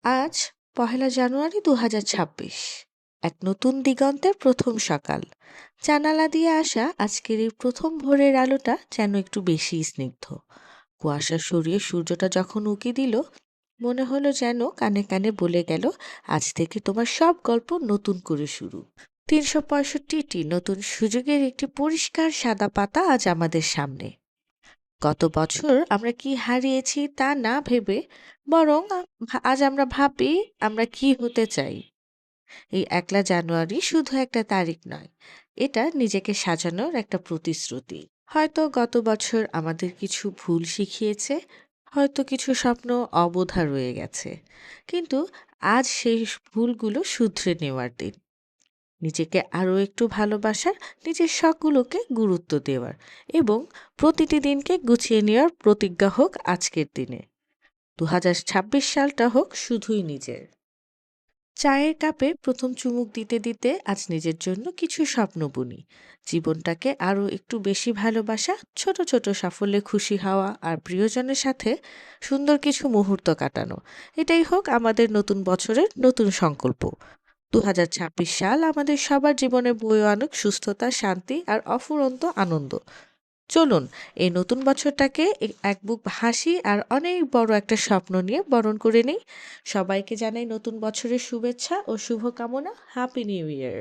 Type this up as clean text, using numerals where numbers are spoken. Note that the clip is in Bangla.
আজ ১লা জানুয়ারি ২০২৬। এক নতুন দিগন্তের প্রথম সকাল। জানালা দিয়ে আসা আজকের এই প্রথম ভোরের আলোটা যেন একটু বেশি স্নিগ্ধ। কুয়াশা সরিয়ে সূর্যটা যখন উঁকি দিল, মনে হলো যেন কানে কানে বলে গেল, আজ থেকে তোমার সব গল্প নতুন করে শুরু। ৩৬৫টি নতুন সুযোগের একটি পরিষ্কার সাদা পাতা আজ আমাদের সামনে। গত বছর আমরা কি হারিয়েছি তা না ভেবে বরং আজ আমরা ভাবি আমরা কি হতে চাই। এই ১লা জানুয়ারি শুধু একটা তারিখ নয়, এটা নিজেকে সাজানোর একটা প্রতিশ্রুতি। হয়তো গত বছর আমাদের কিছু ভুল শিখিয়েছে, হয়তো কিছু স্বপ্ন অবোধা রয়ে গেছে, কিন্তু আজ সেই ভুলগুলো শুধরে নেওয়ার দিন। নিজেকে আরও একটু ভালোবাসার, নিজের শখগুলোকে গুরুত্ব দেওয়ার এবং প্রতিটি দিনকে গুছিয়ে নেওয়ার প্রতিজ্ঞা হোক আজকের দিনে। ২০২৬ সালটা হোক শুধুই নিজের। চায়ের কাপে প্রথম চুমুক দিতে দিতে আজ নিজের জন্য কিছু স্বপ্ন বুনি। জীবনটাকে আরও একটু বেশি ভালোবাসা, ছোট ছোট সাফল্যে খুশি হওয়া আর প্রিয়জনের সাথে সুন্দর কিছু মুহূর্ত কাটানো। এটাই হোক আমাদের নতুন বছরের নতুন সংকল্প। ২০২৬ সাল আমাদের সবার জীবনে বয়ে আনুক সুস্থতা, শান্তি আর অফুরন্ত আনন্দ। চলুন এই নতুন বছরটাকে এক বুক হাসি আর অনেক বড় একটা স্বপ্ন নিয়ে বরণ করে নিই। সবাইকে জানাই নতুন বছরের শুভেচ্ছা ও শুভকামনা। Happy new year.